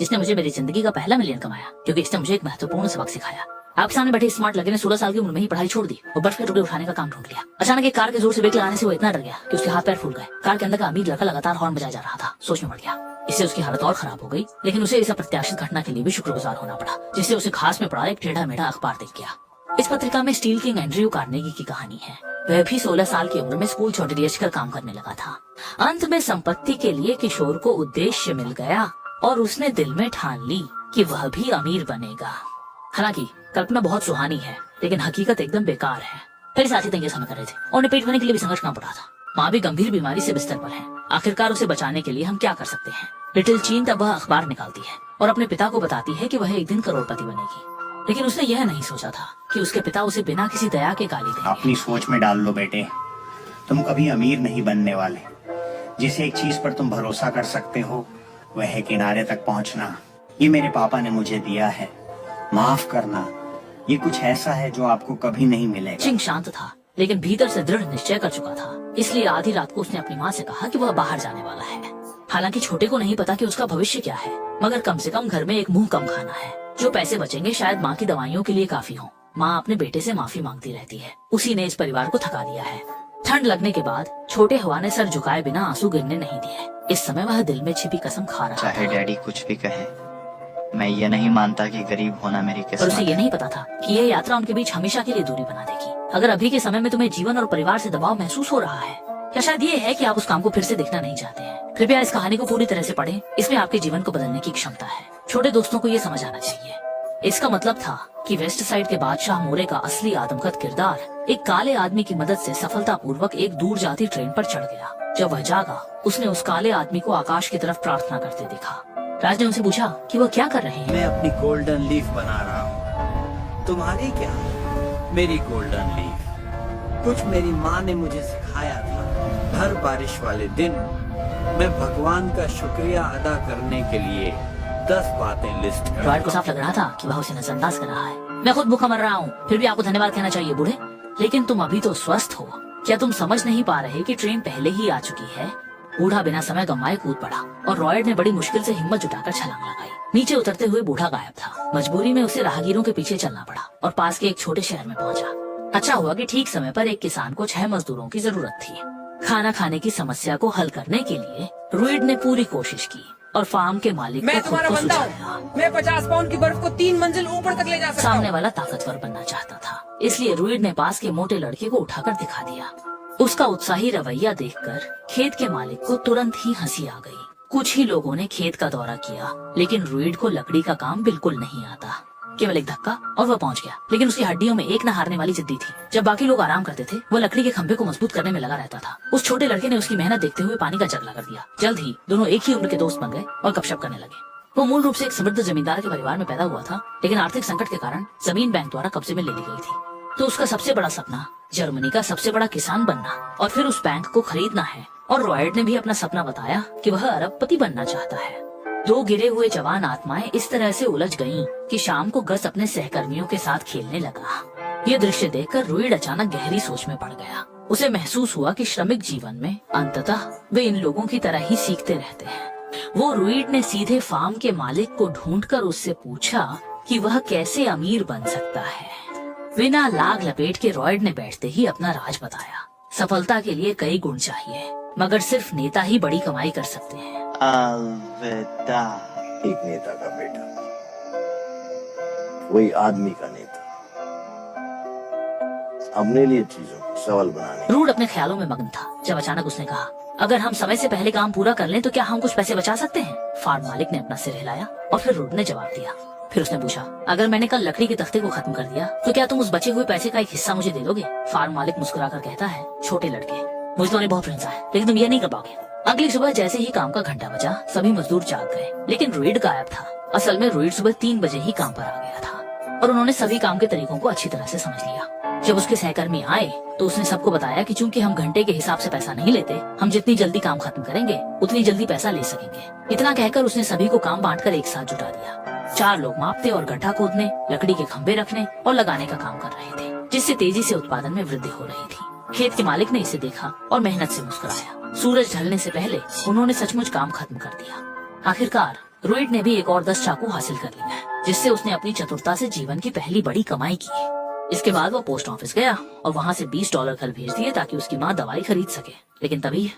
जिसने मुझे मेरी जिंदगी का पहला मिलियन कमाया, क्योंकि इसने मुझे एक महत्वपूर्ण सबक सिखाया। आपके सामने बैठे स्मार्ट लड़के ने 16 साल की उम्र में ही पढ़ाई छोड़ दी और बर्फ के टुकड़े उठाने का काम ढूंढ लिया। अचानक एक कार के जोर से ब्रेक लगाने से वो इतना डर गया कि उसके हाथ पैर फूल गए। कार के अंदर का अमीर लड़का लगातार हॉर्न बजाया जा रहा था। सोच में पड़ गया। इससे उसकी हालत और खराब हो गई, लेकिन उसे इस अप्रत्याशित घटना के लिए भी शुक्रगुजार होना पड़ा, जिससे उसे घास में पड़ा एक टेढ़ा मेढ़ा अखबार दिख गया। इस पत्रिका में स्टील किंग एंड्रयू कार्नेगी की कहानी है। वह भी 16 साल की उम्र में स्कूल छोड़ कर काम करने लगा था। अंत में संपत्ति के लिए किशोर को उद्देश्य मिल गया और उसने दिल में ठान ली कि वह भी अमीर बनेगा। हालांकि कल्पना बहुत सुहानी है, लेकिन हकीकत एकदम बेकार है। मेरे साथी तंगे समय कर रहे थे और उन्हें पेट भरने के लिए भी संघर्ष करना पड़ा था। माँ भी गंभीर बीमारी से बिस्तर पर है। आखिरकार उसे बचाने के लिए हम क्या कर सकते हैं? लिटिल चीन तब वह अखबार निकालती है और अपने पिता को बताती है कि वह एक दिन करोड़पति बनेगी। लेकिन उसने यह नहीं सोचा था कि उसके पिता उसे बिना किसी दया के गाली देंगे। अपनी सोच में डाल लो बेटे, तुम कभी अमीर नहीं बनने वाले। जिस एक चीज पर तुम भरोसा कर सकते हो वह है किनारे तक पहुंचना। ये मेरे पापा ने मुझे दिया है। माफ करना, ये कुछ ऐसा है जो आपको कभी नहीं मिलेगा। चिंग शांत था, लेकिन भीतर से दृढ़ निश्चय कर चुका था। इसलिए आधी रात को उसने अपनी माँ से कहा कि वह बाहर जाने वाला है। हालांकि छोटे को नहीं पता कि उसका भविष्य क्या है, मगर कम से कम घर में एक मुंह कम खाना है। जो पैसे बचेंगे शायद माँ की दवाइयों के लिए काफी हो। माँ अपने बेटे से माफी मांगती रहती है। उसी ने इस परिवार को थका दिया है। ठंड लगने के बाद छोटे हवा ने सर झुकाए बिना आंसू गिरने नहीं दिए। इस समय वह दिल में छिपी कसम खा रहा चाहे था। डैडी कुछ भी कहे, मैं ये नहीं मानता कि गरीब होना मेरी पर किस्मत उसे ये है। नहीं पता था कि यह यात्रा उनके बीच हमेशा के लिए दूरी बना देगी। अगर अभी के समय में तुम्हें जीवन और परिवार से दबाव महसूस हो रहा है, या शायद ये है कि आप उस काम को फिर से देखना नहीं चाहते हैं, कृपया इस कहानी को पूरी तरह से पढ़ें। इसमें आपके जीवन को बदलने की क्षमता है। छोटे दोस्तों को ये समझ आना चाहिए। इसका मतलब था कि वेस्ट साइड के बादशाह मोरे का असली आदमकद किरदार एक काले आदमी की मदद से सफलतापूर्वक एक दूर जाती ट्रेन पर चढ़ गया। जब वह जागा, उसने उस काले आदमी को आकाश की तरफ प्रार्थना करते देखा। राज ने उनसे पूछा कि वह क्या कर रहे हैं। मैं अपनी गोल्डन लीफ बना रहा हूँ। तुम्हारी क्या? मेरी गोल्डन लीफ कुछ मेरी माँ ने मुझे सिखाया था। हर बारिश वाले दिन मैं भगवान का शुक्रिया अदा करने के लिए 10 बातें लिस्ट कर। रॉयड को साफ लग रहा था कि वह उसे नजरअंदाज कर रहा है। मैं खुद भूखा मर रहा हूँ, फिर भी आपको धन्यवाद कहना चाहिए बूढ़े। लेकिन तुम अभी तो स्वस्थ हो। क्या तुम समझ नहीं पा रहे कि ट्रेन पहले ही आ चुकी है? बूढ़ा बिना समय गंवाए कूद पड़ा और रॉयड ने बड़ी मुश्किल से हिम्मत जुटाकर छलांग लगाई। नीचे उतरते हुए बूढ़ा गायब था। मजबूरी में उसे राहगीरों के पीछे चलना पड़ा और पास के एक छोटे शहर में पहुंचा। अच्छा हुआ कि ठीक समय पर एक किसान को 6 मजदूरों की जरूरत थी। खाना खाने की समस्या को हल करने के लिए रॉयड ने पूरी कोशिश की और फार्म के मालिक मैं को खुद तुम्हारा को बंदा सुझाया। हूँ। मैं 50 पाउंड की बर्फ को 3 मंजिल ऊपर तक ले जा सकता सामने हूँ। वाला ताकतवर बनना चाहता था, इसलिए रॉयड ने पास के मोटे लड़के को उठाकर दिखा दिया। उसका उत्साही रवैया देखकर खेत के मालिक को तुरंत ही हंसी आ गई। कुछ ही लोगों ने खेत का दौरा किया, लेकिन रॉयड को लकड़ी का काम बिल्कुल नहीं आता। केवल एक धक्का और वह पहुंच गया। लेकिन उसकी हड्डियों में एक न हारने वाली जिद्दी थी। जब बाकी लोग आराम करते थे, वो लकड़ी के खंभे को मजबूत करने में लगा रहता था। उस छोटे लड़के ने उसकी मेहनत देखते हुए पानी का जग ला कर दिया। जल्द ही दोनों एक ही उम्र के दोस्त बन गए और गपशप करने लगे। वो मूल रूप से एक समृद्ध जमींदार के परिवार में पैदा हुआ था, लेकिन आर्थिक संकट के कारण जमीन बैंक द्वारा कब्जे में ले ली गई थी। तो उसका सबसे बड़ा सपना जर्मनी का सबसे बड़ा किसान बनना और फिर उस बैंक को खरीदना है। और रॉयड ने भी अपना सपना बताया कि वह अरबपति बनना चाहता है। 2 गिरे हुए जवान आत्माएं इस तरह से उलझ गईं कि शाम को गस अपने सहकर्मियों के साथ खेलने लगा। ये दृश्य देखकर रॉयड अचानक गहरी सोच में पड़ गया। उसे महसूस हुआ कि श्रमिक जीवन में अंततः वे इन लोगों की तरह ही सीखते रहते हैं। वो रॉयड ने सीधे फार्म के मालिक को ढूंढकर उससे पूछा कि वह कैसे अमीर बन सकता है। बिना लाग लपेट के रॉयड ने बैठते ही अपना राज बताया। सफलता के लिए कई गुण चाहिए, मगर सिर्फ नेता ही बड़ी कमाई कर सकते हैं। अलविदा। एक नेता का बेटा, वही आदमी का नेता, अपने लिए चीजों को सवाल बनाने। रूड अपने ख्यालों में मग्न था जब अचानक उसने कहा, अगर हम समय से पहले काम पूरा कर लें तो क्या हम कुछ पैसे बचा सकते हैं? फार्म मालिक ने अपना सिर हिलाया और फिर रूड ने जवाब दिया। फिर उसने पूछा, अगर मैंने कल लकड़ी के तख्ते को खत्म कर दिया तो क्या तुम उस बचे हुए पैसे का एक हिस्सा मुझे दे दोगे? फार्म मालिक मुस्कुराकर कहता है, छोटे लड़के, मुझे तुम्हारी बहुत प्रशंसा है, लेकिन तुम ये नहीं कर पाओगे। अगली सुबह जैसे ही काम का घंटा बजा, सभी मजदूर जाग गए, लेकिन रॉयड गायब था। असल में रॉयड सुबह 3 बजे ही काम पर आ गया था और उन्होंने सभी काम के तरीकों को अच्छी तरह से समझ लिया। जब उसके सहकर्मी आए तो उसने सबको बताया कि चूंकि हम घंटे के हिसाब से पैसा नहीं लेते, हम जितनी जल्दी काम खत्म करेंगे उतनी जल्दी पैसा ले सकेंगे। इतना कहकर उसने सभी को काम बांटकर एक साथ जुटा दिया। 4 लोग मापते और गड्ढा खोदने, लकड़ी के खंभे रखने और लगाने का काम कर रहे थे, जिससे तेजी से उत्पादन में वृद्धि हो रही थी। खेत के मालिक ने इसे देखा और मेहनत से मुस्कुराया। सूरज ढलने से पहले उन्होंने सचमुच काम खत्म कर दिया। आखिरकार रोहित ने भी एक और 10 चाकू हासिल कर लिए, जिससे उसने अपनी चतुरता से जीवन की पहली बड़ी कमाई की। इसके बाद वो पोस्ट ऑफिस गया और वहाँ से $20 घर भेज दिए ताकि उसकी माँ दवाई खरीद सके। लेकिन तभी